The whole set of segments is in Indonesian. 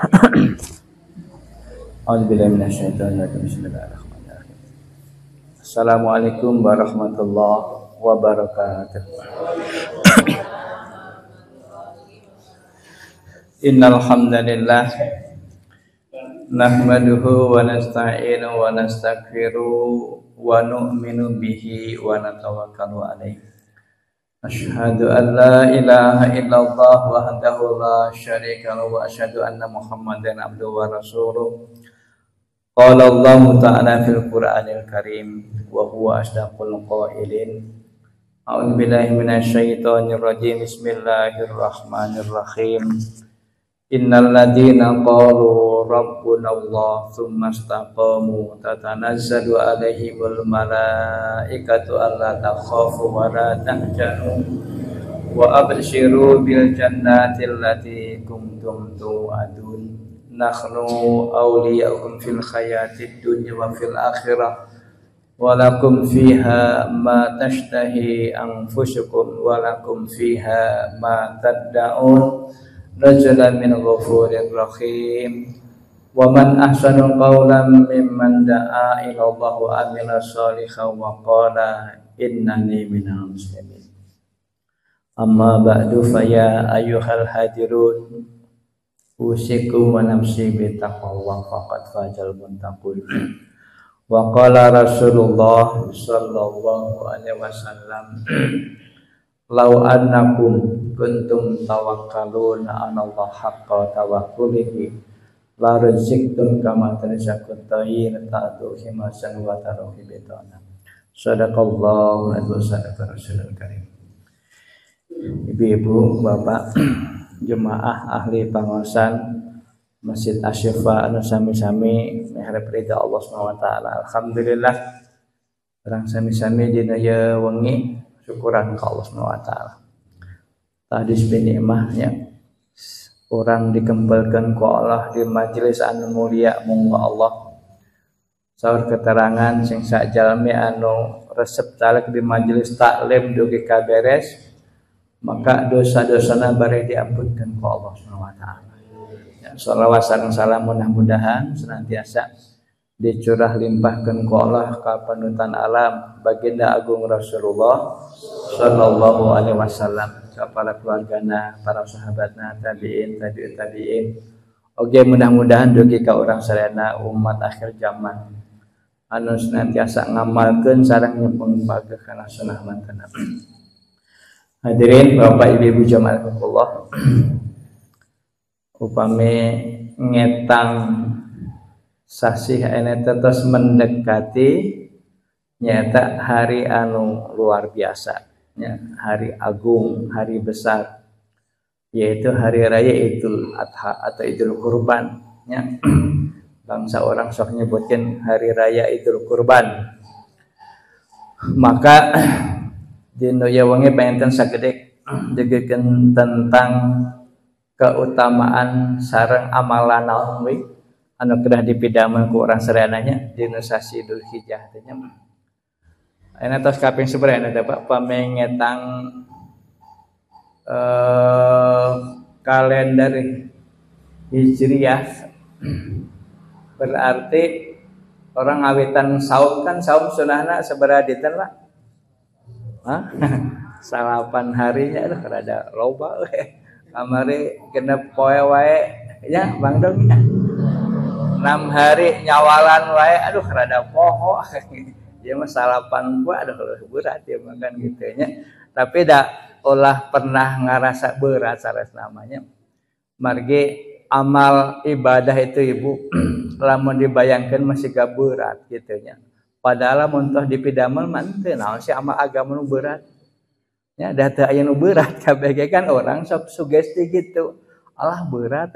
Bismillahirrahmanirrahim. Assalamualaikum warahmatullahi wabarakatuh. Innal hamdalillah nahmaduhu wa nasta'inu wa nastaghfiruh wa nu'minu bihi wa natawakkalu alaihi. Asyhadu an la ilaha illallah wahdahu la syarika lahu wa asyhadu anna Muhammadan abduhu wa rasuluh. Qala Allah ta'ala fil Qur'anil Karim wa huwa asdaqul qailin. A'udzu billahi minasyaitonir rajim. Bismillahirrahmanirrahim. Innal ladzina qalu rabbuna Allah tsumma istaqamu tatanazzalu alaihimul malaikatu alla takhafu wa la tahzanu wa abshiru bil jannati allati kuntum tu'adun. Nahnu awliya'ukum fil hayatid dunya wa fil akhirah wa lakum fiha ma tashtahi anfusukum wa lakum fiha ma tad'un nazalan min ghafurir rahim. Wa man ahsanu qawlan mimman da'a ila Allah wa amila shalihan wa qala innani minal muslimin. Amma ba'du fa ya ayyuhal hadirun usikum wa nafsi bi taqwallah faqad fazal muttaqun. Wa qala Rasulullah sallallahu alaihi wasallam law annakum kuntum tawakkaluna 'ala Allah haqqa tawakkulihi la rizqtum kama tarzaqut tayr ta'tu himasan wa taruhi bitana. Shadaqallahu wa sadaqa Rasulul Karim. Ibu-ibu, bapak, jemaah ahli pangaosan Masjid Asy-Syifa anu sami-sami miharep ridha Allah Subhanahu wa taala. Alhamdulillah urang sami-sami dina ieu wengi syukuran ka Allah Subhanahu wa taala. Tadi nikmatnya orang dikembalikan ku Allah di majelis anu mulia munggu Allah. Saur keterangan sing sajalmi anu resep talek di majelis taklim dugi kaberes, maka dosa-dosana bare diampunkeun ku Allah Subhanahu wa taala. Ya, shalawat sareng salam mudah-mudahan senantiasa dicurah limpahkeun ku Allah ka panutan alam baginda agung Rasulullah sallallahu alaihi wasallam, ka para keluargana, para sahabatna, tabi'in, tabi'ut tabi'in. Oke, mudah-mudahan dugi ka urang sadayana umat akhir zaman anu senantiasa ngamalkeun sareng nyepeng pageh kana sunah mantena. Hadirin Bapak Ibu jamaah Allah, upami ngetang sasih ene terus mendekati nyata hari anu luar biasa ya, hari agung, hari besar, yaitu hari raya Idul Adha atau Idul Kurban ya. Bangsa orang sok nyebutin hari raya Idul Kurban. Maka dina ieu wengi panginten sagede jegekeun tentang keutamaan sareng amalan naon we anu kedah dipidamel ku urang sareananya dina sasi Idul Hijjah teh nya. Ayeuna tos kaping sabaraha eta Pak pamengetang kalender Hijriyah. Berarti orang ngawitan saum kan saum sunahna sabaraha dinten Pak? Hah? 8 harinya aduh rada loba we. Kamari genep poe wae ya Bang Dong ya. 6 hari nyawalan wae aduh rada poho. Ya mah 8 gua aduh berat ya makan gitu nya. Tapi da ulah pernah ngarasa berat sanes namanya. Margi amal ibadah itu Ibu lamun dibayangkeun masih gak berat gitu nya. Padahal mun toh dipidamel mah teu naon sih amal agama nu berat. Ya da teu aya nu berat kabeh kan orang sok sugesti gitu. Alah berat.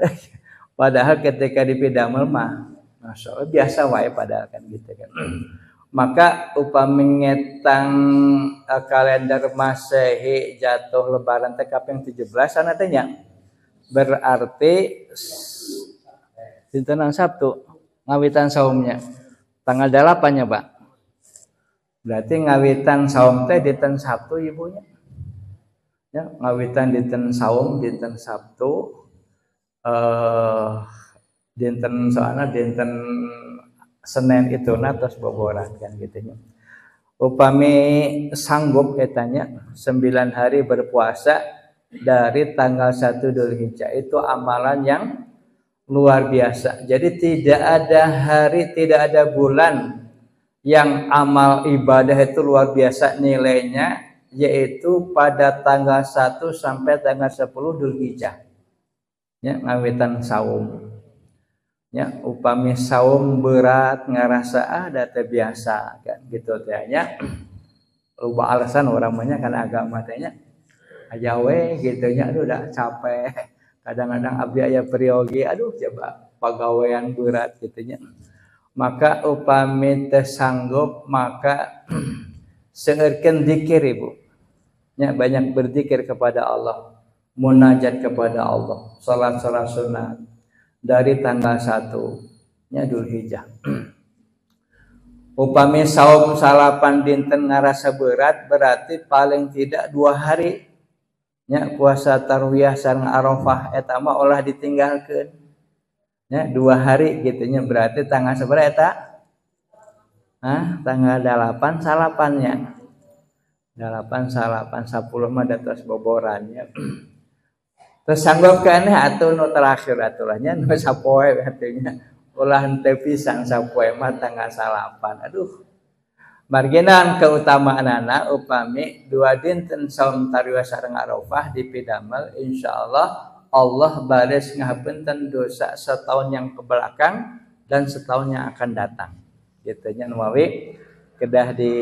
Padahal ketika dipidamel mah masyaallah biasa wae padahal kan gitu kan. Maka upami ngetang kalender Masehi jatuh lebaran teh kaping 17 sana teh nya. Berarti dinten Sabtu ngawitan saumnya. Tanggal 8 nya, Pak. Berarti ngawitan saum teh dinten Sabtu ibunya. Ya, ngawitan dinten saum dinten Sabtu dinten soalnya dinten Senin itu terus boboran kan gitu nya. Upami sanggup katanya 9 hari berpuasa dari tanggal 1 Dzulhijjah itu amalan yang luar biasa. Jadi tidak ada hari, tidak ada bulan yang amal ibadah itu luar biasa nilainya, yaitu pada tanggal 1 sampai tanggal 10 Dzulhijjah. Ya, ngawitan saum. Ya, upami saum berat ngarasa ada biasa kan gitu teh nya. Loba alasan orang banyak kan agama teh nya. Aja we gitu nya, aduh udah capek. Kadang-kadang abdi aya periogi, aduh coba pagawean berat gitu nya. Maka upami teu sanggup maka seurkeun zikir Ibu. Ya, banyak berzikir kepada Allah, munajat kepada Allah, salat-salat sunat dari tanggal 1 nya Dzulhijjah. Upami saum salapan dinten ngarasa berat berarti paling tidak 2 hari nya puasa tarwiyah sareng Arafah eta mah ulah ditinggalkeun. Ya, 2 hari gitu nya berarti tanggal sabaraha eta? Tanggal 8 salapannya. 8 salapan 10 mah datos boborannya. Terus sanggup keneh atuh nu terakhir atulahnya nu sapoe atunya. Ulah henteu pisan sapoe mah tanggal salapan. Aduh. Marginan keutamaanana upami 2 dinten saum tarwiyah sareng Arafah dipidamel insyaallah Allah baris ngapunten dosa setahun yang kebelakang dan setahun yang akan datang. Gitu nya numawi kedah di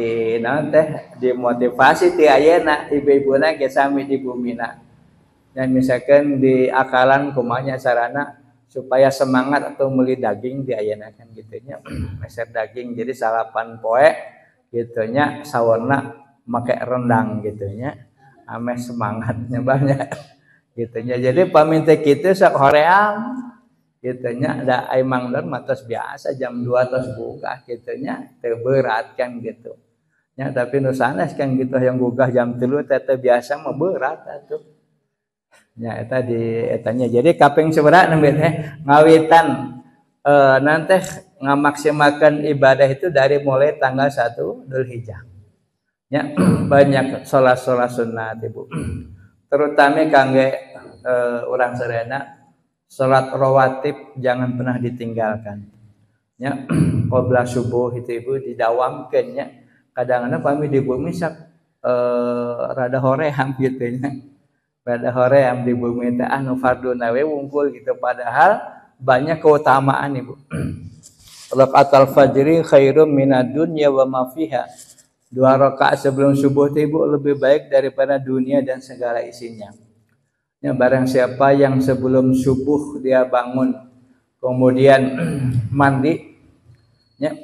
naon teh dimotivasi ti ayeuna ibu-ibuna ge sami di bumina. Dan misalkan di akalan kumanya sarana supaya semangat atau meuli daging di ayeuna kan gitu nya. Meser daging jadi salapan poe gitu nya sawerna make rendang gitu nya. Ame semangatnya banyak. Gitu nya. Jadi paminta kitu sok hoream gitu nya da ai mangdon matos biasa jam 2 tos buka gitu nya teu berat kan gitu. Nya tapi nu sanes kan gitu yang gugah jam 3 teh biasa mah berat atuh. Nya eta di etanya. Jadi kaping sabaraha nembe teh ngawitan nanti ngamaksimalkan ibadah itu dari mulai tanggal 1 Dzulhijjah. Ya, banyak salat-salat sunat Ibu. Terutama kangge orang serena salat rawatib jangan pernah ditinggalkan. Ya, qobla subuh itu Ibu didawamkeun nya. Kadang-kadang kami di bumi sak rada hoream gitu nya. Rada hoream di bumi teh anu farduna we wungkul gitu padahal banyak keutamaan Ibu. Raqatul fajri khairum minad dunya wa ma fiha. 2 rakaat sebelum subuh itu Ibu lebih baik daripada dunia dan segala isinya. Ya, barang siapa yang sebelum subuh dia bangun kemudian mandi ya,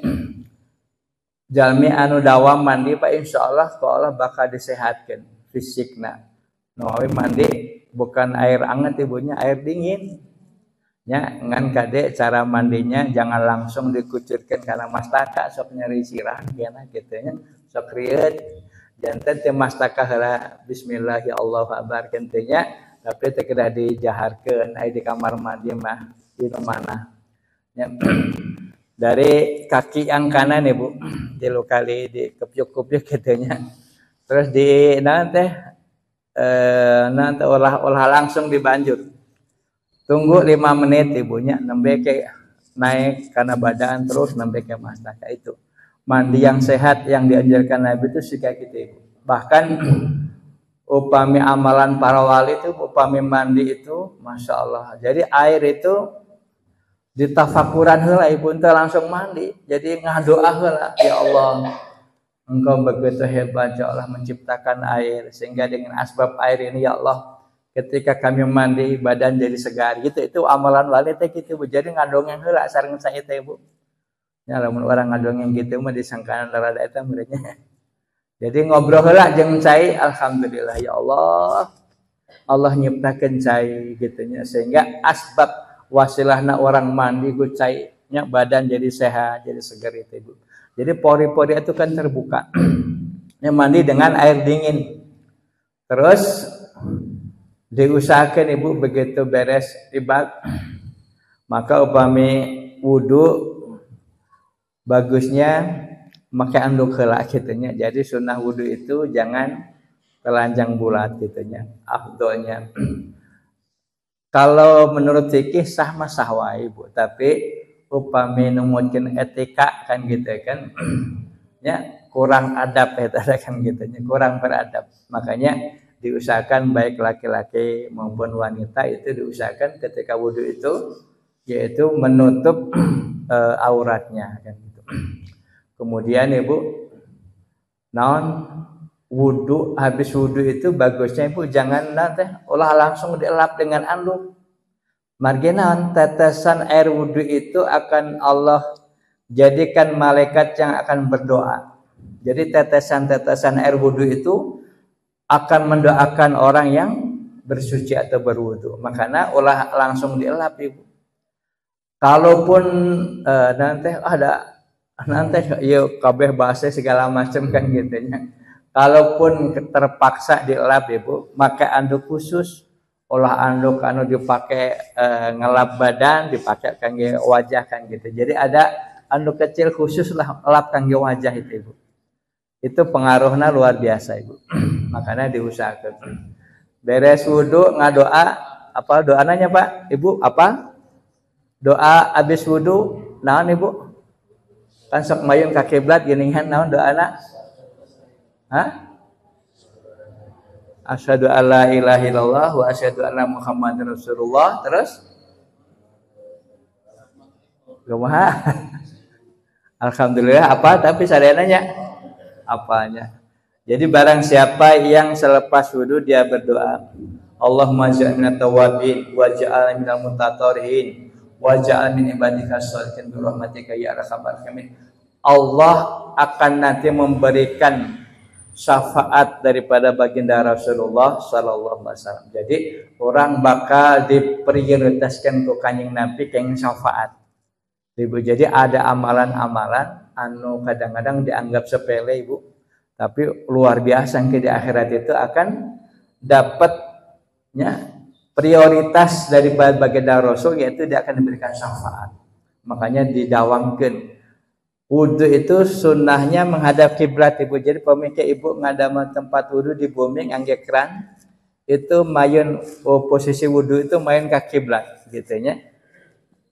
jalmi anu dawam mandi Pak insyaallah ku Allah bakal disehatkeun fisikna. Nawawi mandi bukan air hangat Ibunya, air dingin. Ya, ngan kade cara mandinya jangan langsung dikucurkan karena mastaka sok nyeri sirah gana gitu nya. Sok rieuh janten teh mastaka heula bismillah ya Allahu akbar kitu nya tapi teh kedah dijaharkeun ai di kamar mandi mah di mana. Ya. Dari kaki yang kanan Ibu, 3 kali dikepyuk-kepyuk kitu nya. Terus di naon teh nanti olah langsung dibanjur. Tunggu 5 menit Ibunya nembe ke naik karena badan terus nembe ke mastaka itu. Mandi yang sehat yang diajarkan Nabi itu sih kayak gitu Ibu. Bahkan upami amalan para wali itu upami mandi itu Masya Allah. Jadi air itu ditafakuran heula Ibu teh langsung mandi. Jadi ngadoa heula ya Allah. Engkau begitu hebat ya Allah menciptakan air sehingga dengan asbab air ini ya Allah ketika kami mandi badan jadi segar gitu itu amalan wali teh gitu Bu. Jadi ngadongeng heula sareng saya teh Bu. Ya lamun orang ngadongeng gitu mah disangkaan rada eta muridnya. Jadi ngobrol heula jeung cai alhamdulillah ya Allah. Allah nyiptakeun cai gitu nya sehingga asbab wasilahna orang mandi ku cai nya badan jadi sehat, jadi segar itu Ibu. Jadi pori-pori itu kan terbuka. Ya mandi dengan air dingin. Terus diusahakan Ibu begitu beres ibadah Maka upami wudu bagusnya make anduk heula kitunya. Jadi sunnah wudu itu jangan telanjang bulat kitunya. Afdolnya. Kalau menurut fikih sah mah sah wae Bu, tapi upami numutkeun etika kan gitu kan. Ya, kurang adab eta kan gitu nya, kurang beradab. Makanya diusahakan baik laki-laki maupun wanita itu diusahakan ketika wudu itu yaitu menutup auratnya kan gitu. Kemudian Ibu naon wudu, habis wudu itu bagusnya Ibu jangan nanti ulah langsung dielap dengan anduk. Marginan tetesan air wudu itu akan Allah jadikan malaikat yang akan berdoa. Jadi tetesan-tetesan air wudu itu akan mendoakan orang yang bersuci atau berwudu. Makanya ulah langsung dielap Ibu. Kalaupun nanti ya kabeh bahasa segala macam kan gitu nya. Kalaupun terpaksa dielap Ibu, maka anduk khusus, olah anduk anu dipakai ngelap badan, dipakai kangge wajah kan gitu. Jadi ada anduk kecil khusus lah elap kangge wajah itu Ibu. Itu pengaruhnya luar biasa Ibu. Makanya diusahakan. Beres wudu ngadoa, apa doanya Pak? Ibu apa? Doa habis wudu naon Ibu? Kan sok mayun ka kiblat geuningan naon doana? Hah? Asyhadu alla ilaha illallah wa asyhadu anna Muhammadar Rasulullah. Terus kumaha? Alhamdulillah apa tapi sareananya apanya? Jadi barang siapa yang selepas wudu dia berdoa, Allahumma ja'alna tawwabin wa ja'alna minal mutatahhirin wa ja'al min ibadikas sholihin bi rahmatika ya arhamar rahimin. Allah akan nanti memberikan syafaat daripada baginda Rasulullah sallallahu alaihi wasallam. Jadi orang bakal diprioritaskan ke kanjing Nabi kenging syafaat. Ibu, jadi ada amalan-amalan anu kadang-kadang dianggap sepele Ibu, tapi luar biasa di akhirat itu akan dapatnya prioritas daripada baginda Rasul, yaitu dia akan diberikan syafaat. Makanya didawamkeun wudu itu sunnahnya menghadap kiblat Ibu. Jadi pemikir Ibu ngadama tempat wudu di bumi ngangge keran itu mayun posisi wudu itu main ke kiblat gitu nya.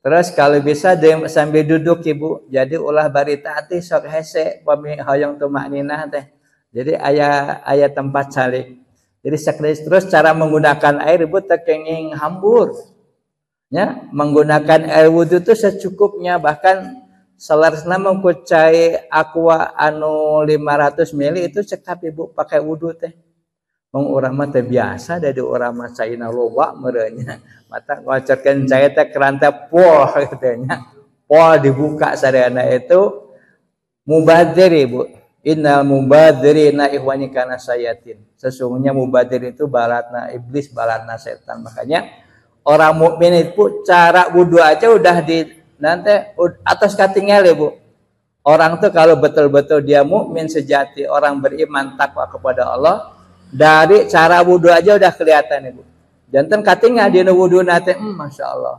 Terus kalau bisa sambil duduk Ibu. Jadi ulah barita ati sok hese pami hoyong tumakninah teh. Jadi aya tempat salik. Jadi terus cara menggunakan air Ibu tekenging hambur. Ya, menggunakan air wudu itu secukupnya, bahkan selarsna mengkucai aqua anu 500 ml itu cekap Ibu pakai wudu teh. Mung urang mah teh biasa dari urang mah caina loba merenya. Mata ngocerkeun cai teh keran teh pol katanya. Pol dibuka sareana itu mubadzir Ibu. Innal mubadzirina ikhwani kana sayatin. Sesungguhnya mubadzir itu balatna iblis, balatna setan. Makanya orang mukmin itu cara wudu aja udah di nanti atas katinggal Ibu. Orang tuh kalau betul-betul dia mukmin sejati, orang beriman takwa kepada Allah, dari cara wudu aja udah kelihatan Ibu. Janten katinggal di wudu nate, masya Allah.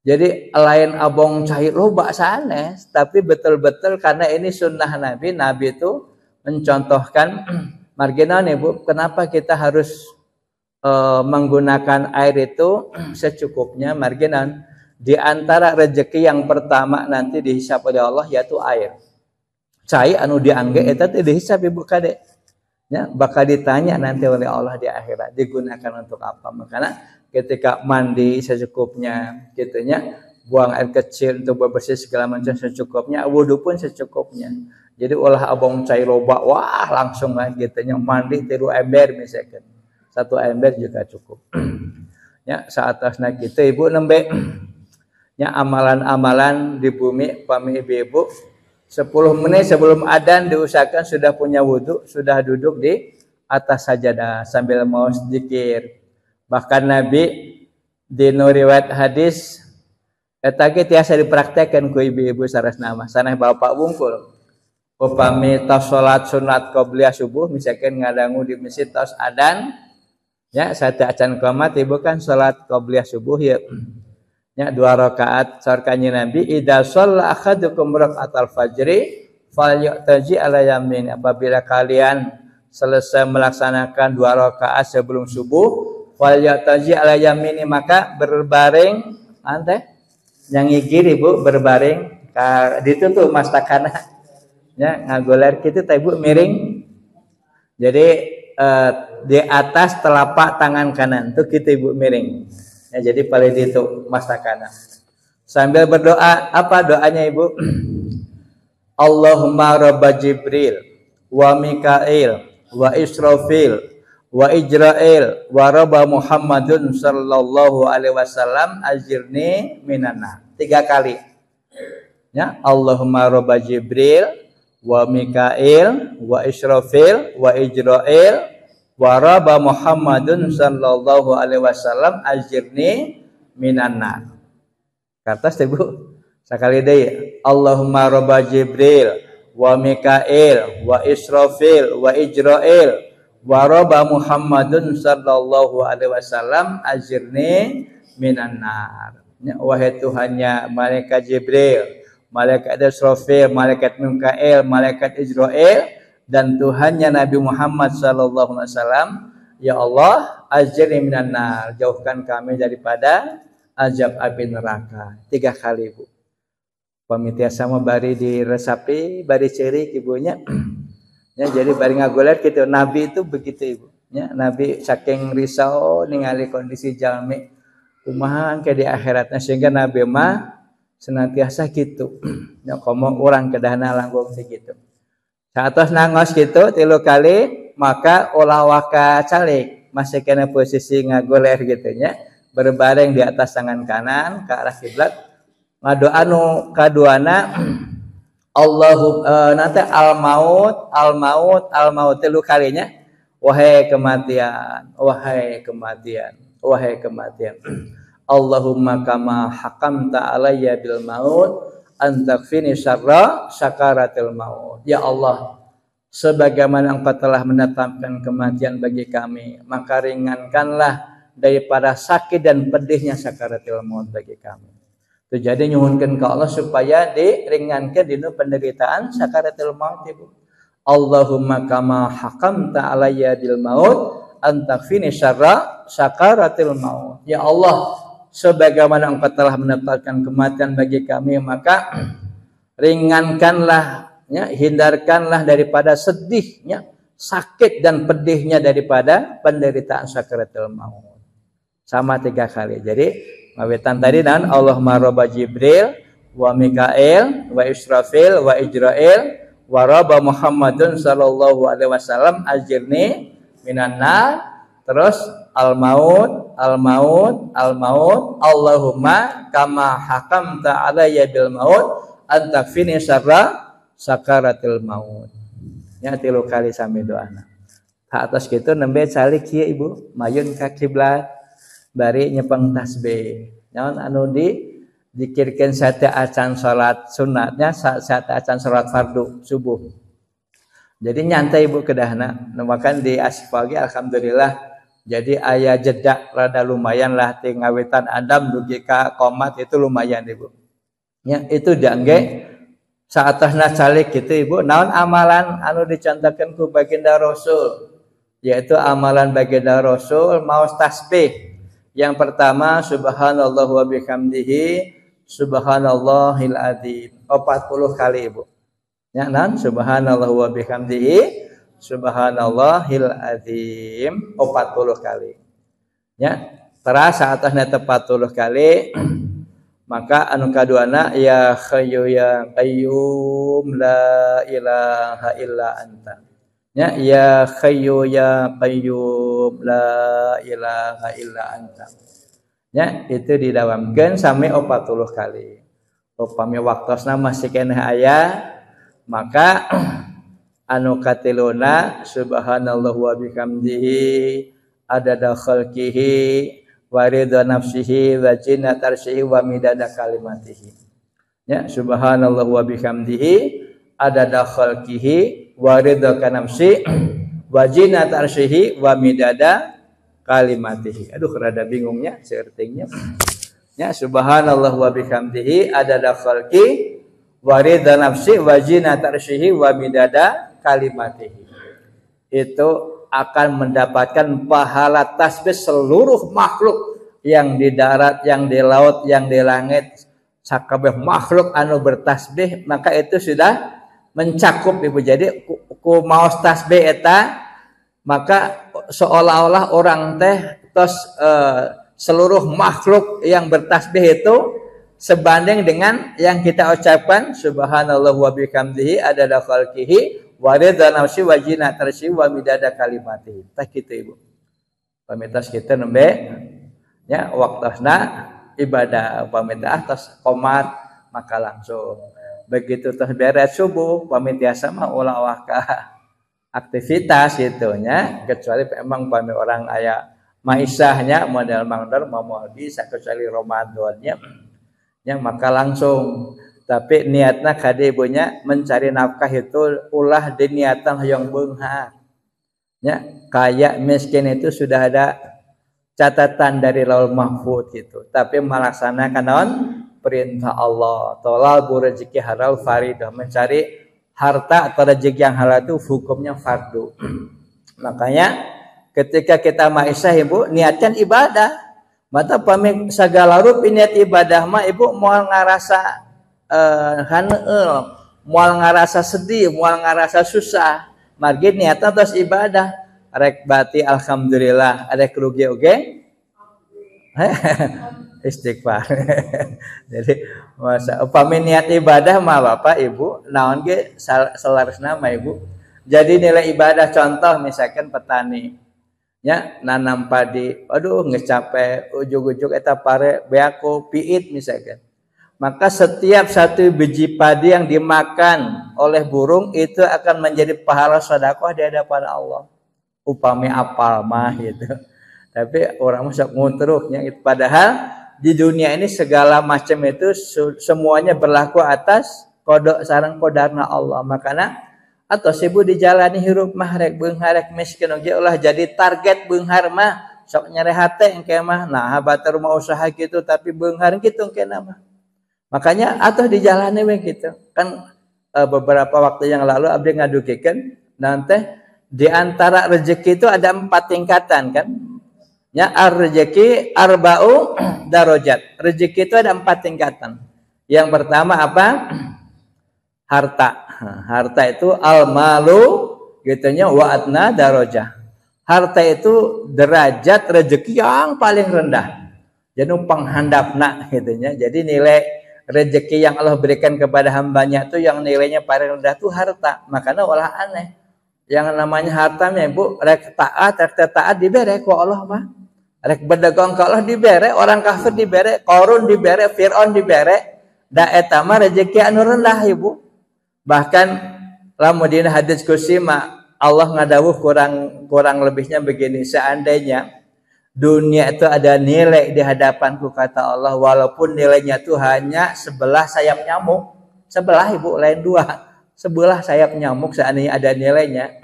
Jadi lain abong cair loba sanes, tapi betul-betul karena ini sunnah Nabi. Nabi itu mencontohkan marginan Ibu. Kenapa kita harus menggunakan air itu secukupnya marginan? Di antara rezeki yang pertama nanti dihisab oleh Allah yaitu air. Cai anu diangge eta teh dihisab Ibu kade. Ya, bakal ditanya nanti oleh Allah di akhirat digunakan untuk apa. Makanya ketika mandi secukupnya gitunya, buang air kecil untuk bebersih segala macam secukupnya, wudu pun secukupnya. Jadi ulah abong cai loba wah langsung lah gitunya mandi 3 ember misalkan. 1 ember juga cukup. Ya, saatasna kita Ibu nembe nya amalan-amalan di bumi pami ibu-ibu 10 menit sebelum adzan diusahakan sudah punya wudu, sudah duduk di atas sajadah sambil mau zikir. Bahkan Nabi di riwayat hadis eta ge tiasa dipraktekkeun ku ibu-ibu sarasna mah saneh bapak wungkul. Upami tos salat sunat qobliyah subuh misalkan ngadangu di masjid tos adzan ya sate acan qomat Ibu kan salat qobliyah subuh ya. nya 2 rakaat saur kanjing Nabi idza shalla ahadukum rakaatal fajri falyataji ala yamin. Apabila kalian selesai melaksanakan 2 rakaat sebelum subuh falyataji ala yamin, maka berbaring ante yang kiri Bu, berbaring ka ditu tuh mastakana nya ngagoler kitu teh Bu, miring. Jadi di atas telapak tangan kanan tuh gitu Ibu, miring. Ya, jadi paling itu mastakana. Sambil berdoa, apa doanya Ibu? Allahumma rabba Jibril wa Mikail wa Israfil wa Ijrail wa rabba Muhammadun sallallahu alaihi wasallam ajirni minanna. 3 kali. Ya, Allahumma rabba Jibril wa Mikail wa Israfil wa Ijrail wa rabba Muhammadun sallallahu alaihi wasallam ajirni minan nar. Kartos teh Bu. Sakali deui. Allahumma rabba Jibril wa Mikail wa Israfil wa Ijrail wa rabba Muhammadun sallallahu alaihi wasallam ajirni minan nar. Ya, wahai Tuhannya malaikat Jibril, malaikat Israfil, malaikat Mikail, malaikat Ijrail, dan Tuhannya Nabi Muhammad sallallahu alaihi wasallam, ya Allah, ajirni minan nar, jauhkan kami daripada azab api neraka. 3 kali Bu. Pamitia sama bari diresapi, bari ciri ibunya. Ya, jadi bari ngagoler gitu. Nabi itu begitu Ibu. Ya, Nabi saking risau ningali kondisi jalmi kumaha ke di akhiratnya, sehingga Nabi mah senantiasa gitu. Ya, komo urang kedahna langkung segitu. Saatos nangos gitu 3 kali, maka ulah waka calik, masih kena posisi ngagoler gitu nya, berbaring di atas tangan kanan ke arah kiblat. Ngado anu kaduana Allahu nanti al maut 3 kalinya, wahai kematian, wahai kematian, wahai kematian. Allahumma kama hakamta alayya bil maut antakfini syarra sakaratil maut. Ya Allah, sebagaimana Engkau telah menetapkan kematian bagi kami, maka ringankanlah daripada sakit dan pedihnya sakaratil maut bagi kami. Itu jadi nyuhunkeun ka Allah supaya diringankan dina penderitaan sakaratil maut Ibu. Allahumma kama hakamta alayya bil maut antakfini syarra sakaratil maut. Ya Allah, sebagaimana Engkau telah menetapkan kematian bagi kami, maka ringankanlah, ya, hindarkanlah daripada sedihnya, sakit dan pedihnya daripada penderitaan sakaratul maut. Sama 3 kali. Jadi mawetan tadi dan Allahumma rabba Jibril wa Mikail wa Israfil wa Ijrail wa rabba Muhammadun sallallahu alaihi wasallam ajirni minan nar. Terus al-maut Allahumma kama hakamta alayya bil maut antakfini syarra sakaratil maut. Ya 3 kali sami doana. Ka atas kitu nembe calik kieu Ibu, mayun ka kiblat bari nyepeng tasbih. Naon anu dikirkeun sate acan salat sunatnya sate acan salat fardu subuh. Jadi nyantai Ibu kedahna. Namakan di asfal ge alhamdulillah. Jadi aya jeda rada lumayan lah ti ngawitan Adam dugi ka qomat itu lumayan Ibu. Ya itu jangge saatna calik gitu Ibu. Naon amalan anu dicantakeun ku baginda Rasul? Yaitu amalan baginda Rasul maos tasbih. Yang pertama subhanallah wa bihamdihi subhanallahil adzim 40 kali Ibu. Ya nan subhanallah wa bihamdihi subhanallahil adzim 40 kali. Ya, terasa atasnya 40 kali. Maka anu kaduana ya hayyu ya qayyum la ilaha illa anta. Ya hayyu ya qayyum la ilaha illa anta. Ya, itu didawamkeun sampai 40 kali. Upami waktosna masih keneh aya, maka anu katiluna subhanallah wa bihamdihi adada khalqihi wa ridha nafsihi wa zinata arsyihi wa midada kalimatihi. Ya, subhanallah wa bihamdihi adada khalqihi wa ridha nafsihi wa zinata arsyihi wa midada kalimatihi. Aduh rada bingungnya seartingnya. Ya, subhanallah wa bihamdihi adada khalqi wa ridha nafsi wa zinata arsyihi wa midada kalimatihi. Itu akan mendapatkan pahala tasbih seluruh makhluk yang di darat, yang di laut, yang di langit, sakabeh makhluk anu bertasbih, maka itu sudah mencakup Ibu. Jadi ku maos tasbih eta maka seolah-olah orang teh tos seluruh makhluk yang bertasbih itu sebanding dengan yang kita ucapkan subhanallah wa bihamdihi adada khalqihi wa ridha nafsi wa zinata arsyihi wa midada kalimatihi. Tah kitu Ibu. Pamitas kita nembe nya waktosna ibadah pamita tos qomat maka langsung. Begitu tos beres subuh pamit biasa mah ulah ka aktivitas gitu nya, kecuali memang pami orang aya maisahnya model mangdar mau bisa kecuali Ramadannya yang maka langsung. Tapi niatna kade ibunya mencari nafkah itu ulah diniatan hoyong beunghar. Ya, kaya miskin itu sudah ada catatan dari Laul Mahfuz gitu. Tapi melaksanakan naon? Perintah Allah. Thalabur rezeki halal faridah, mencari harta atau rezeki yang halal itu hukumnya fardu. Makanya ketika kita maisah Ibu niatkan ibadah. Mata pamit segala rupa niat ibadah mah Ibu moal ngarasa haneul, moal ngarasa sedih, moal ngarasa susah. Margi niatna tos ibadah. Rek bati alhamdulillah ada kerugi oge. Istighfar. Jadi masa upami niat ibadah mah Bapak Ibu naon ge selaresna mah Ibu. Jadi nilai ibadah contoh misalkan petani nya nanam padi, aduh geus capek ujug-ujug eta pare beako piit misalkan. Maka setiap satu biji padi yang dimakan oleh burung itu akan menjadi pahala sedekah di hadapan Allah. Upami apal mah gitu. Tapi orang masuk ngutruknya itu padahal di dunia ini segala macam itu semuanya berlaku atas kodok sareng kodarna Allah. Makanya atau sibu dijalani hirup mah rek beunghar rek miskin oge ulah jadi target beunghar mah sok nyere hate engke mah. Nah, habater rumah usaha gitu tapi beunghar kitu engke mah. Makanya atuh dijalani we gitu. Kan beberapa waktu yang lalu abdi ngadukikeun nanti di antara rezeki itu ada 4 tingkatan kan. Ya rezeki arba'u darajat. Rezeki itu ada 4 tingkatan. Yang pertama apa? Harta. Harta itu al-malu gitunya wa adna darajah. Harta itu derajat rezeki yang paling rendah. Jadi panghandapna gitunya. Jadi nilai rezeki yang Allah berikan kepada hambanya itu yang nilainya paling rendah itu harta. Makanya olah aneh. Yang namanya harta ya Ibu, rek taat dibere ku Allah mah. Rek berdagang ke Allah dibere, orang kafir dibere, Qarun dibere, Fir'aun dibere. Da eta mah rezeki anu rendah Ibu. Bahkan lamun dina hadis qudsi mah Allah ngadawuh kurang lebihnya begini, seandainya dunia itu ada nilai di hadapanku kata Allah walaupun nilainya itu hanya sebelah sayap nyamuk. Sebelah Ibu, lain 2. Sebelah sayap nyamuk seandainya ada nilainya,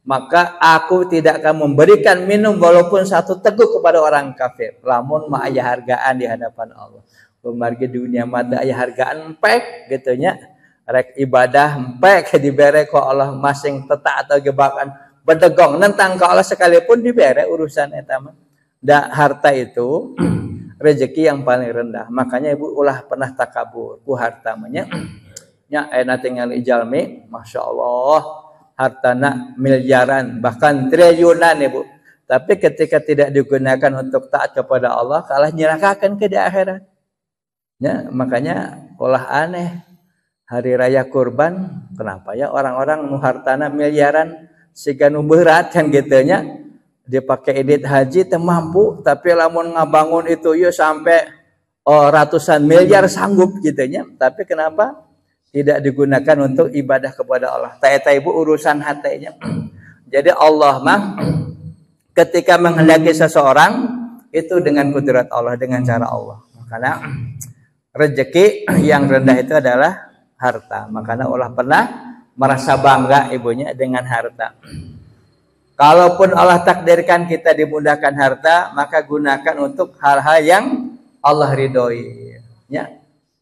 maka aku tidak akan memberikan minum walaupun 1 teguk kepada orang kafir. Lamun mah aya hargaan di hadapan Allah. Pemargi dunia mah aya hargaan empek gitu nya. Rek ibadah empek dibere ku Allah masing teta atau gebakan bedegong nentang ka Allah sekalipun dibere urusan eta mah. Da harta itu rezeki yang paling rendah. Makanya Ibu ulah pernah takabur ku harta mah nya. Nya aya tinggal ijalmi masyaallah hartana miliaran bahkan triliunan Ibu. Tapi ketika tidak digunakan untuk taat kepada Allah kalah nyerahkan ke di akhirat. Ya, makanya ulah aneh hari raya kurban kenapa ya orang-orang nu hartana miliaran siga nu berat kan gitu nya dipakai edit haji teh mampu tapi lamun ngabangun itu ya sampai ratusan miliar sanggup gitu nya. Tapi kenapa tidak digunakan untuk ibadah kepada Allah? Ta Ibu urusan hatinya. Jadi Allah mah ketika menghendaki seseorang itu dengan kudrat Allah, dengan cara Allah. Makanya rezeki yang rendah itu adalah harta. Makanya Allah pernah merasa bangga ibunya dengan harta. Kalaupun Allah takdirkan kita dimudahkan harta, maka gunakan untuk hal-hal yang Allah ridhoi. Ya.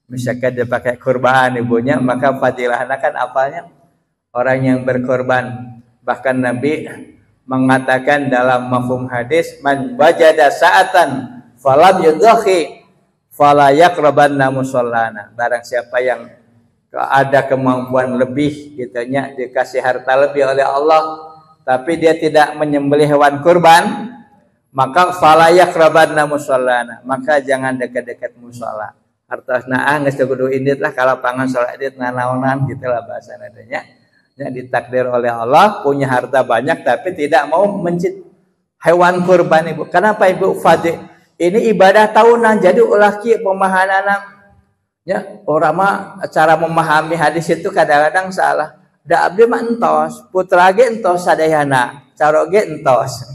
Misalkan dia pakai kurban ibunya, maka fadilahnya kan apanya? Orang yang berkorban. Bahkan Nabi mengatakan dalam mafhum hadis, man wajada sa'atan falam yudhi fala yaqrabanna musallana. Barang siapa yang ada kemampuan lebih gitunya, dikasih harta lebih oleh Allah, tapi dia tidak menyembelih hewan kurban, maka fala yaqrabanna musallana, maka jangan dekat-dekat musala. Artosna geus kudu indit lah kalau pangan salat idit nanaonan gitulah bahasa nadanya. Ya, ditakdir oleh Allah punya harta banyak tapi tidak mau mencit hewan kurban ibu. Kenapa ibu? Fadil ini ibadah tahunan, jadi ulah kieu pemahamanana. Ya, orang mah cara memahami hadis itu kadang-kadang salah. Da abdi mah entos, putra ge entos sadayana, caro ge entos.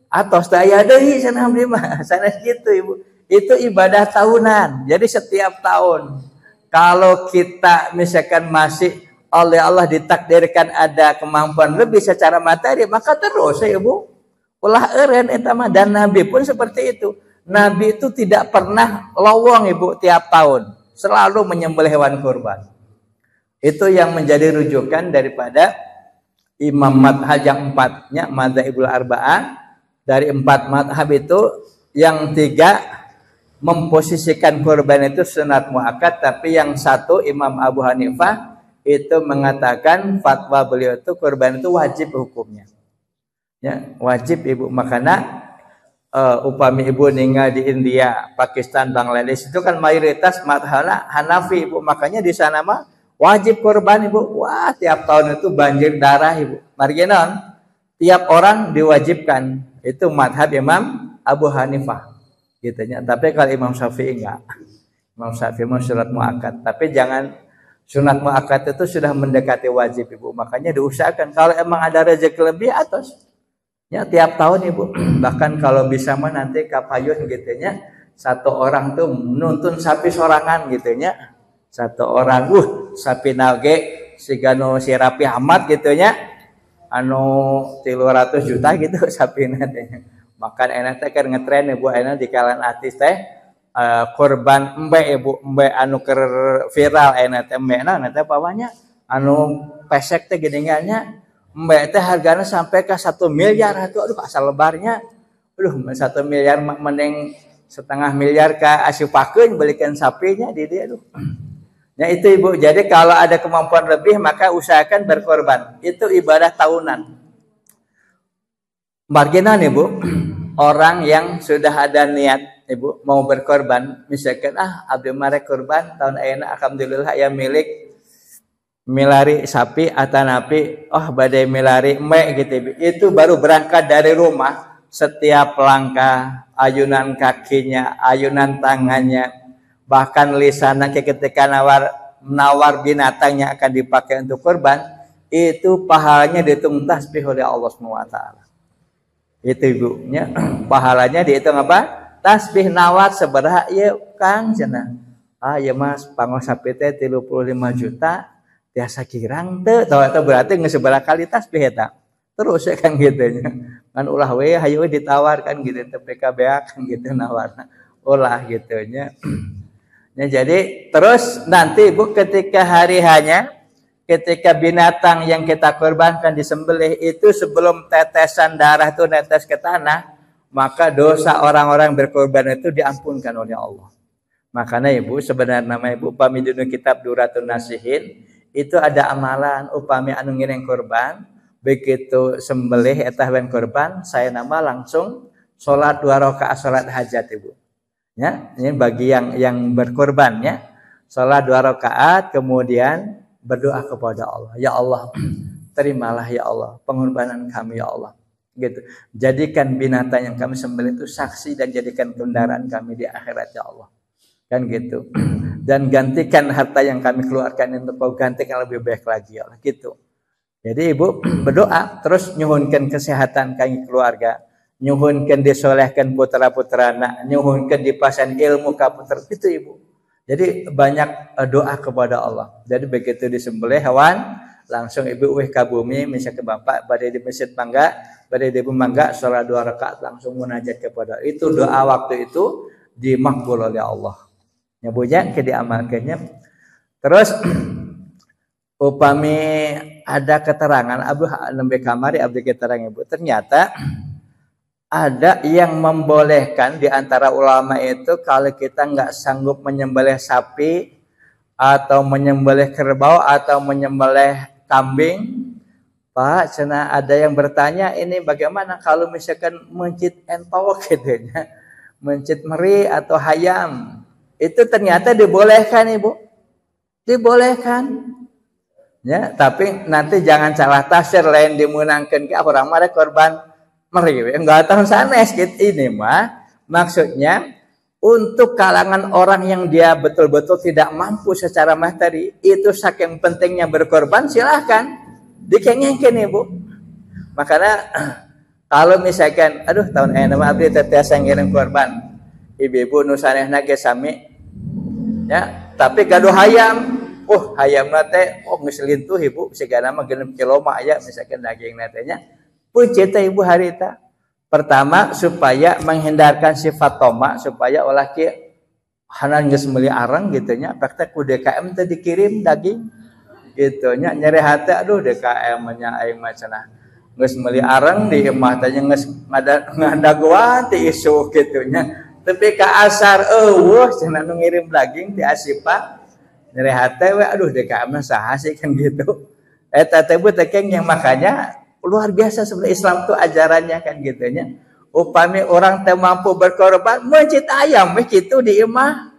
Atos daya deui cenah abdi mah, sanes gitu ibu. Itu ibadah tahunan. Jadi setiap tahun kalau kita misalkan masih oleh Allah ditakdirkan ada kemampuan lebih secara materi, maka terus ya ibu ulah eureun eta mah. Dan Nabi pun seperti itu. Nabi itu tidak pernah lowong ibu tiap tahun, selalu menyembelih hewan kurban. Itu yang menjadi rujukan daripada imam madhab yang empatnya, madzhabul arba'ah. Dari 4 madhab itu yang 3 memposisikan kurban itu sunat muakkad, tapi yang 1 Imam Abu Hanifah itu mengatakan fatwa beliau itu kurban itu wajib hukumnya. Ya, wajib ibu. Makanya upami ibu ninggal di India, Pakistan, Bangladesh itu kan mayoritas madhabna Hanafi ibu. Makanya di sana mah wajib kurban ibu. Wah, tiap tahun itu banjir darah ibu. Marginon, tiap orang diwajibkan. Itu madhab Imam Abu Hanifah. Gitunya. Tapi kalau Imam Syafi'i enggak. Imam Syafi'i mau sunat muakkad. Tapi jangan sunat muakkad itu sudah mendekati wajib ibu. Makanya diusahakan kalau emang ada rezeki lebih atas. Ya tiap tahun ibu. Bahkan kalau bisa mah nanti kapayun gitunya. 1 orang tuh nuntun sapi sorangan gitunya. 1 orang sapi nage sigano si Rapi Ahmad gitunya. Anu 300 juta gitu sapi nanti. Makan enak teh kan ngetren ibu enak di kalangan artis teh korban embe ibu embe anu keur viral enak teh embe na teh pawanya anu pesek teh gedengannya embe teh hargana sampai ke 1 miliar atuh. Aduh asal lebarnya. Aduh 1 miliar mending 1/2 miliar ka asupakeun belikan sapinya di dia aduh. Ya itu ibu. Jadi kalau ada kemampuan lebih maka usahakan berkorban. Itu ibadah tahunan. Marginan ibu, orang yang sudah ada niat ibu mau berkorban, misalkan abdi mare korban tahun ayeuna alhamdulillah ya milik milari sapi atanapi badai milari eme gitu ibu. Itu baru berangkat dari rumah, setiap langkah ayunan kakinya, ayunan tangannya, bahkan lisannya ketika nawar binatang yang akan dipakai untuk korban, itu pahalanya dihitung tasbih oleh Allah SWT. Itu ibunya pahalanya dihitung apa? Tasbih nawar sabaraha ieu Kang cenah. Ya Mas pangos sapi teh 35 juta tiasa kirang teu. Tah eta berarti geus sabaraha kali tasbih eta. Terus ya kan gitu nya. Kan ulah we hayu ditawarkan gitu teh PKBA kan gitu nawarna. Ulah gitu nya. Ya, jadi terus nanti ibu ketika hari hanya ketika binatang yang kita korbankan disembelih itu sebelum tetesan darah itu netes ke tanah, maka dosa orang-orang berkorban itu diampunkan oleh Allah. Makanya ibu sebenarnya nama ibu upami dunu kitab Duratun Nasihin itu ada amalan upami anu ngiring korban begitu sembelih eta hewan korban saya nama langsung salat 2 rakaat salat hajat ibu. Ya, ini bagi yang berkorban ya. Salat 2 rakaat kemudian berdoa kepada Allah, ya Allah terimalah ya Allah pengorbanan kami ya Allah gitu. Jadikan binatang yang kami sembelih itu saksi dan jadikan kendaraan kami di akhirat ya Allah kan gitu. Dan gantikan harta yang kami keluarkan untuk kau gantikan lebih baik lagi ya Allah gitu. Jadi ibu berdoa terus nyuhunkan kesehatan kami keluarga, nyuhunkan disolehkan putra-putrana, nyuhunkan dipasan ilmu ka putra itu ibu. Jadi banyak doa kepada Allah. Jadi begitu disembelih hewan, langsung ibu ke bumi, misalnya ke bapak, badai di masjid mangga, badai di ibu mangga, sholat 2 rakaat langsung munajat kepada. Itu doa waktu itu dimakbul oleh Allah. Nya buja ke diamalkeunnya. Terus upami ada keterangan Abu nembe kamari abdi keterangan Ibu, ternyata ada yang membolehkan di antara ulama itu kalau kita nggak sanggup menyembelih sapi atau menyembelih kerbau atau menyembelih kambing, Pak, cina ada yang bertanya ini bagaimana kalau misalkan mencit entau gitu ya, mencit meri atau hayam, itu ternyata dibolehkan Ibu, dibolehkan. Ya, tapi nanti jangan salah tafsir lain dimenangkan ke orang mah korban meri, enggak tahu sanes gitu ini mah. Maksudnya untuk kalangan orang yang dia betul-betul tidak mampu secara materi, itu saking pentingnya berkorban, silahkan dikengengkeun Ibu. Makanya kalau misalkan aduh tahun nama abdi tetiasa ngirim korban, ibu-ibu nu sanehna ge sami ya, tapi gaduh hayam. Hayamna teh geus lintuh Ibu, sigana mah 6 kilo mah aya misalkan dagingna teh nya. Pucet teh Ibu harita. Pertama supaya menghindarkan sifat toma, supaya ulah kieu hanan geus meuli areng gitu nya, pak teh ku DKM teh dikirim daging gitu nya, nyeri hate aduh DKM nya aing mah cenah geus meuli areng di imah teh geus ngadaguan ti isu gitu nya. Tapi ka asar eueuh cenah nu ngirim daging ti Asipa nyeri hate we aduh DKM saha sih kan gitu. Eta teh tekeng yang makanya luar biasa sebenarnya Islam tuh ajarannya kan gitunya. Upami orang teh mampu berkorban mencit ayam we kitu di imah.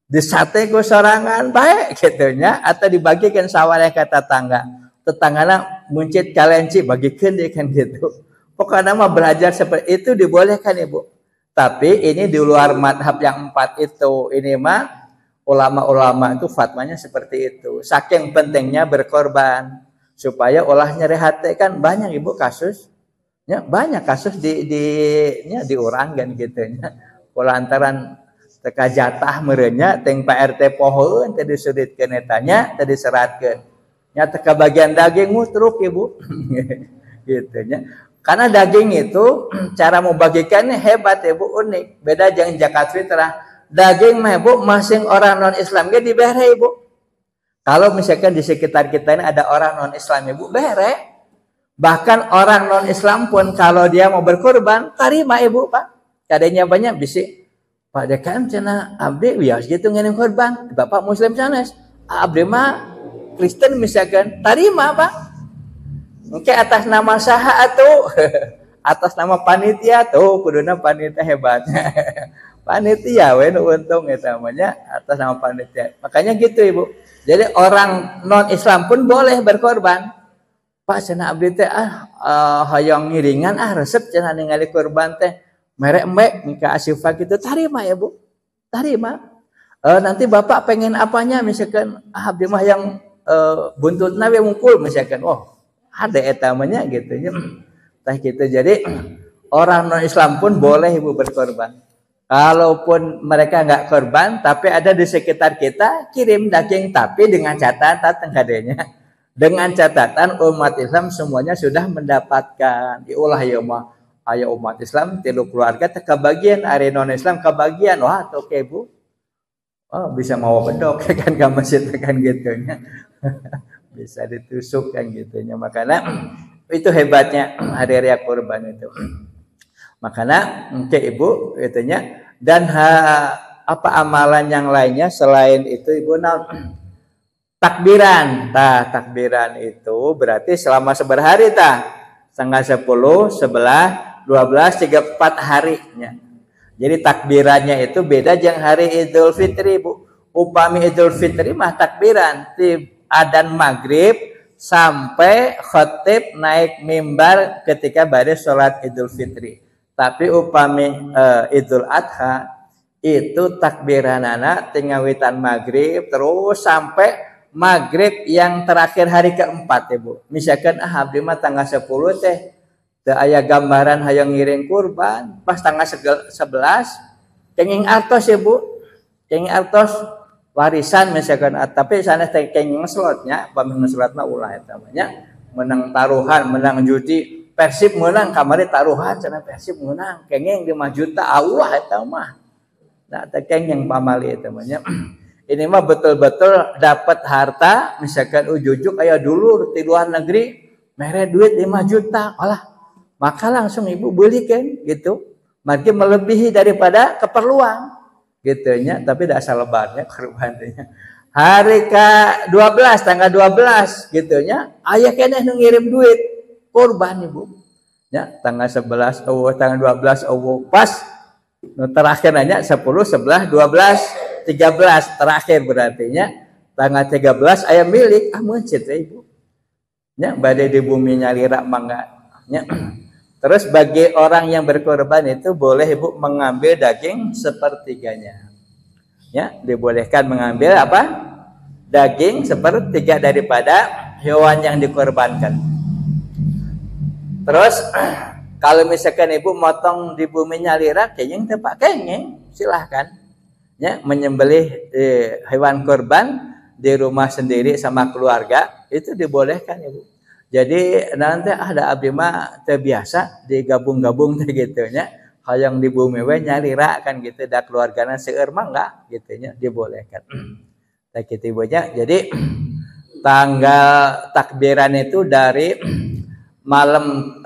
Disate ku sorangan bae gitunya atau dibagikan sawareh ka tetangga. Tetanggana mencit kalenci bagikeun deui kan gitu. Pokoknya mah belajar seperti itu dibolehkan Ibu. Tapi ini di luar madhab yang 4 itu. Ini mah ulama-ulama itu fatwanya seperti itu. Saking pentingnya berkorban supaya olah nyeri hati kan banyak Ibu kasus. Ya, banyak kasus diurangkan gitu nya. Lantaran teka jatah merenya teng Pak RT pohoeun teh disuditkeun eta nya teh diseratkeun. Nya teka bagian daging mutruk Ibu. Gitu nya. Karena daging itu cara membagikannya hebat Ibu, unik. Beda jeung zakat fitrah. Daging mah Ibu masing orang non Islam ge dibere Ibu. Kalau misalkan di sekitar kita ini ada orang non Islam Ibu bere. Bahkan orang non Islam pun kalau dia mau berkorban tarima Ibu Pak. Kadenya banyak bisi. Pak DKM cenah abdi wios gitu ngirim korban. Bapak Muslim sanes. Abdi mah Kristen misalkan tarima Pak. Oke atas nama saha atuh? Atas nama panitia tuh kuduna panitia hebatnya. Panitia we nu untung eta namanya atas nama panitia. Makanya gitu Ibu. Jadi orang non Islam pun boleh berkorban. Pak cenah abdi teh hoyong ngiringan resep cenah ningali korban teh. Merek embek mika Asifa gitu tarima ya Bu. Tarima. Nanti Bapak pengen apanya misalkan abdi mah yang buntutna we mungkul misalkan. Ada eta namanya gitu nya. Tah gitu. Jadi orang non Islam pun boleh Ibu berkorban. Kalaupun mereka nggak korban, tapi ada di sekitar kita, kirim daging, tapi dengan catatan tengadenya, dengan catatan umat Islam semuanya sudah mendapatkan. Diulah ya mah, ayo umat Islam, tilu keluarga kebagian, ari non Islam kebagian, wah oke Bu, bisa mau bedok kan ke masjid kan gitunya, bisa ditusuk kan gitunya, makanya itu hebatnya hari raya kurban itu. Makanya Ibu itunya dan apa amalan yang lainnya selain itu Ibu takbiran. Takbiran itu berarti selama seberhari tanggal 10, 11, 12, 3, 4 harinya. Jadi takbirannya itu beda jeung hari Idul Fitri Bu. Upami Idul Fitri mah takbiran di adzan maghrib sampai khatib naik mimbar ketika bade salat Idul Fitri. Tapi upami Idul Adha itu takbiranana tinggawitan maghrib terus sampai maghrib yang terakhir hari keempat Ibu. Misalkan abdi mah tanggal 10 teh teu aya gambaran hayang ngiring kurban, pas tanggal 11 kenging artos Ibu. Kenging artos warisan misalkan, tapi sana teh kenging slotnya, paming slotna ulah eta nya menang taruhan, menang judi. Persib menang kamari taruhan cenah Persib menang kenging 5 juta Allah eta mah. Nah, tekeng yang pamali itu namanya. Ini mah betul-betul dapat harta, misalkan ujujuk aya dulu di luar negeri, mere duit 5 juta, alah, maka langsung ibu belikan gitu. Makin melebihi daripada keperluan gitunya, tapi tidak asal lebarnya korbannya. Hari ke-12 tanggal 12 gitunya, ayah keneh ngirim duit korban ibu. Ya, tanggal 11 tanggal 12 pas terakhir nanya 10, 11, 12, 13 terakhir berartinya tanggal 13 ayam milik mencit ibu. Ya, badai di bumi nyalira mangga. Ya. Terus bagi orang yang berkorban itu boleh ibu mengambil daging sepertiganya. Ya, dibolehkan mengambil apa? Daging sepertiga daripada hewan yang dikorbankan. Terus kalau misalkan ibu motong di bumi nyalira kenging tepak kenging, silahkan. Ya, menyembelih hewan kurban di rumah sendiri sama keluarga itu dibolehkan ibu. Jadi nanti ada abdi mah terbiasa digabung-gabung gitunya. Hayang di bumi we nyalira kan gitu, da keluargana seueur mah enggak gitunya dibolehkan. Tah kitu ibu nya. Jadi tanggal takbiran itu dari malam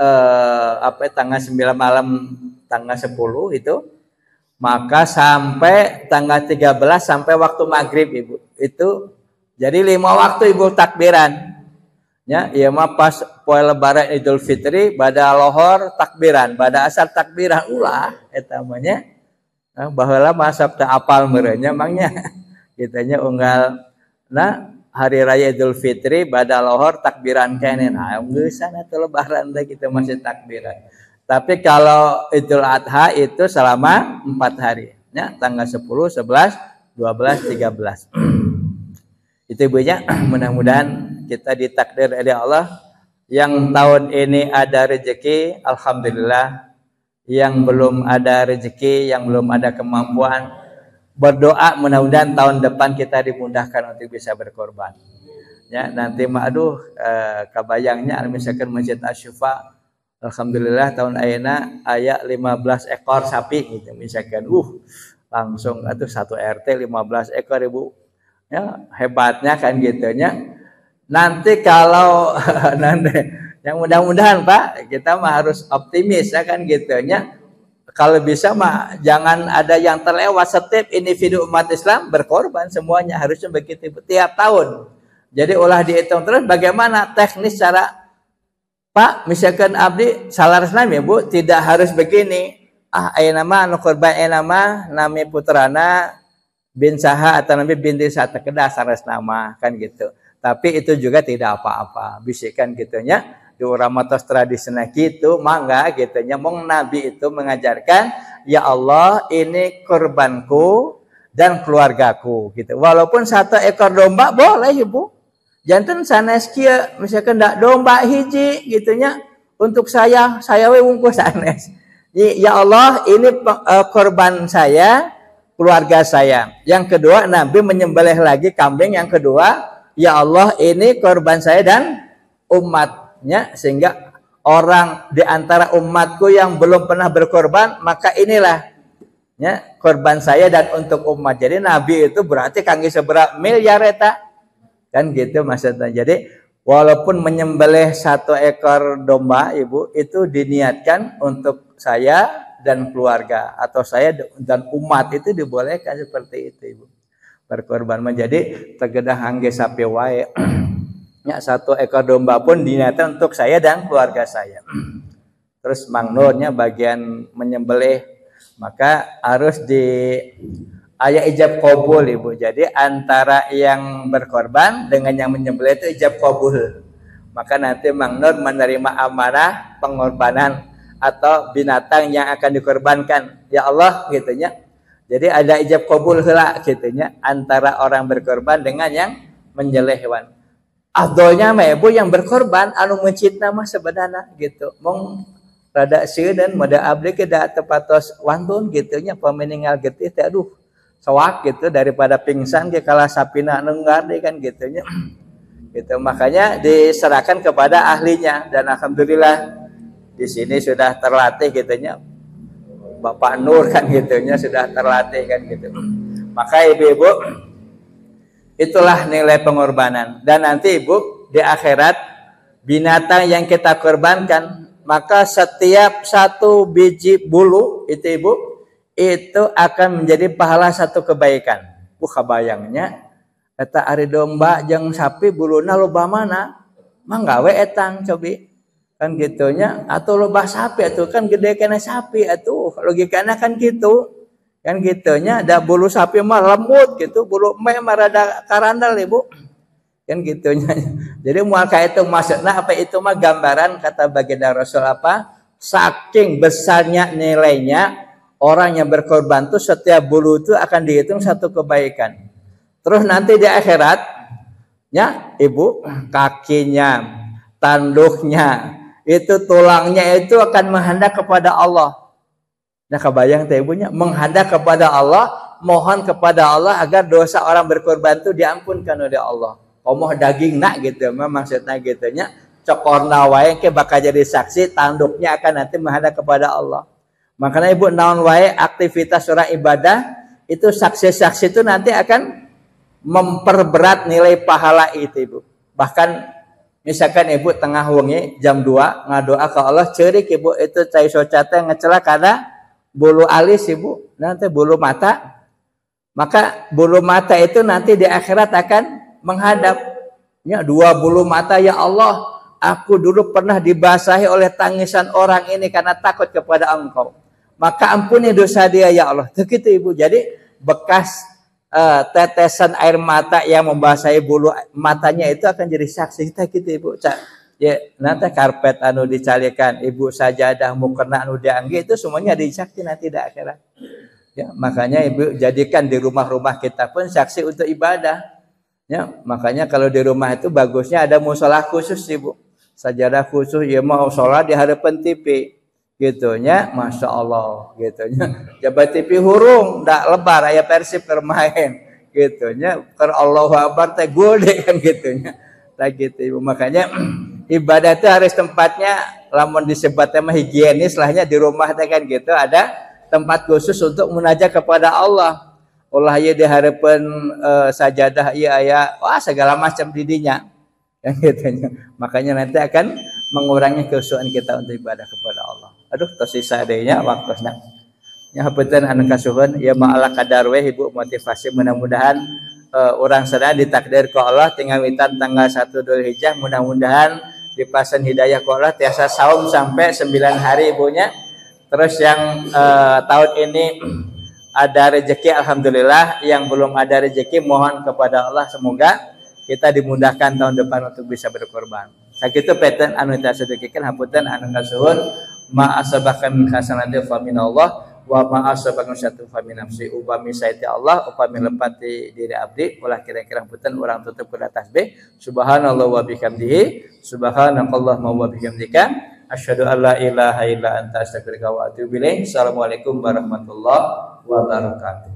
tanggal 9 malam tanggal 10 itu maka sampai tanggal 13 sampai waktu maghrib ibu itu jadi 5 waktu ibu takbiran ya iya mah pas poe lebaran Idul Fitri bada lohor takbiran bada asar takbiran ulah eta mah nya baheula masab teu apal meureunnya mangnya kitanya unggal nah hari raya Idul Fitri bada lohor takbiran kene nah geusana teh lebaran teh kita masih takbiran. Tapi kalau Idul Adha itu selama 4 hari ya tanggal 10, 11, 12, 13. Itu ibunya mudah-mudahan kita ditakdir oleh Allah yang tahun ini ada rezeki alhamdulillah, yang belum ada rezeki, yang belum ada kemampuan berdoa mudah-mudahan tahun depan kita dimudahkan untuk bisa berkorban. Ya, nanti mah aduh kabayangnya misalkan Masjid Asy-Syifa alhamdulillah tahun ayeuna aya 15 ekor sapi gitu misalkan langsung atuh 1 RT 15 ekor ibu. Ya, hebatnya kan gitunya. Nanti kalau nanti yang mudah-mudahan Pak kita mah harus optimis ya kan gitunya. Kalau bisa mah jangan ada yang terlewat, setiap individu umat Islam berkorban semuanya harusnya begitu tiap tahun. Jadi ulah dihitung terus bagaimana teknis cara Pak misalkan abdi salaresna ya Bu tidak harus begini. Ayeuna mah anu korban ayeuna mah nami putrana bin saha atau nami binti saha kedah saresna mah kan gitu. Tapi itu juga tidak apa-apa. Bisikan gitunya. Di uramatos tradisional gitu, mangga gitunya. Mong Nabi itu mengajarkan, ya Allah ini kurbanku dan keluargaku gitu. Walaupun 1 ekor domba boleh ibu. Jantan sanes kieu misalkan ndak domba hiji gitunya untuk saya we wungkus sanes. Ya Allah ini korban saya, keluarga saya. Yang kedua Nabi menyembelih lagi kambing yang kedua, ya Allah ini korban saya dan umatnya sehingga orang di antara umatku yang belum pernah berkorban maka inilah ya korban saya dan untuk umat. Jadi Nabi itu berarti kangge seberapa miliar eta kan gitu maksudnya. Jadi walaupun menyembelih 1 ekor domba ibu itu diniatkan untuk saya dan keluarga atau saya dan umat itu dibolehkan seperti itu ibu berkorban menjadi tegedah hangge sapi wae. Ya, 1 ekor domba pun diniatkan untuk saya dan keluarga saya. Terus mangnurnya bagian menyembelih maka harus di aya ijab qabul ibu. Jadi antara yang berkorban dengan yang menyembelih itu ijab qabul. Maka nanti mangnur menerima amanah pengorbanan atau binatang yang akan dikorbankan. Ya Allah gitunya. Jadi ada ijab qabul heula gitunya antara orang berkorban dengan yang menyembelih hewan. Afdolnya mah ibu yang berkorban anu mencitna mah sebenarnya gitu. Mong rada seueun moda abdi ke da tepatos wantun gitunya pameninggal getih teh aduh soak gitu daripada pingsan ke kala sapina nenggar deh kan gitunya. Gitu makanya diserahkan kepada ahlinya dan alhamdulillah di sini sudah terlatih gitunya. Bapak Nur kan gitunya sudah terlatih kan gitu. Maka ibu-ibu, itulah nilai pengorbanan. Dan nanti ibu di akhirat binatang yang kita korbankan, maka setiap satu biji bulu itu ibu itu akan menjadi pahala satu kebaikan. Kabayangnya eta ari domba jeung sapi buluna loba mana? Manggawe etang cobi. Kan gitunya atau loba sapi atuh kan gede kena sapi atuh. Logikana kan gitu. Kan gitunya ada bulu sapi mah lembut gitu, bulu emeh mah rada karandal ibu. Kan gitunya. Jadi moal ka itu maksudna apa itu mah gambaran kata baginda Rasul apa? Saking besarnya nilainya orang yang berkorban itu setiap bulu itu akan dihitung satu kebaikan. Terus nanti di akhirat ya ibu kakinya, tanduknya, itu tulangnya itu akan menghadap kepada Allah. Nah kebayang teh ibunya menghadap kepada Allah, mohon kepada Allah agar dosa orang berkorban itu diampunkan oleh Allah. Omoh daging nak gitu, maksudnya gitunya cokorna wae ke bakal jadi saksi, tanduknya akan nanti menghadap kepada Allah. Makanya ibu naon wae aktivitas orang ibadah itu saksi-saksi itu nanti akan memperberat nilai pahala itu ibu. Bahkan misalkan ibu tengah wengi jam 2 ngadoa ke Allah ceurik ibu itu cai soca teh ngecela kana bulu alis ibu, nanti bulu mata. Maka bulu mata itu nanti di akhirat akan menghadap. Ya, 2 bulu mata, ya Allah, aku dulu pernah dibasahi oleh tangisan orang ini karena takut kepada Engkau. Maka ampuni dosa dia ya Allah. Begitu ibu. Jadi bekas tetesan air mata yang membasahi bulu matanya itu akan jadi saksi kita gitu ibu. Ya, nanti karpet anu dicalikan, ibu sajadah mukena anu diangge itu semuanya disaksi nanti di akhirat. Ya, makanya ibu jadikan di rumah-rumah kita pun saksi untuk ibadah. Ya, makanya kalau di rumah itu bagusnya ada musola khusus ibu. Sajadah khusus ya mau sholat di hadapan TV. Gitunya, masya Allah, gitunya. Jabat TV hurung, ndak lebar, aya Persib bermain, gitunya. Keur Allahu Akbar teh gede kan gitunya. Tak gitu ibu. Makanya ibadah itu harus tempatnya, lamun disebutnya mah higienis lahnya di rumah teh kan gitu. Ada tempat khusus untuk munajat kepada Allah. Ulah ieu di harapan sajadah ieu aya, wah segala macam didinya. Yang gitunya. Makanya nanti akan mengurangi kekhusyuan kita untuk ibadah kepada Allah. Aduh, tersisa adanya waktunya. Ya hapunten anu kasuhun, ya ma'ala kadar we ibu motivasi mudah-mudahan orang sadaya ditakdir ku Allah tinggal witan tanggal 1 Dzulhijjah, mudah-mudahan dipasen hidayah ku Allah tiasa saum sampai 9 hari ibunya. Terus yang tahun ini ada rezeki alhamdulillah, yang belum ada rezeki mohon kepada Allah semoga kita dimudahkan tahun depan untuk bisa berkorban. Sakitu peten anu kita sedekihkeun hapunten anu kasuhun, ma asabaka min hasanati fa min Allah wa ma asabaka syatu fa min nafsi. Upami saiti Allah, upami lepati diri abdi, ulah kira-kira hapunten urang tutup kuda tasbih subhanallah wa bihamdihi subhanakallahumma wa bihamdika asyhadu an la ilaha illa anta astaghfiruka wa atubu ilaik. Assalamualaikum warahmatullahi wabarakatuh.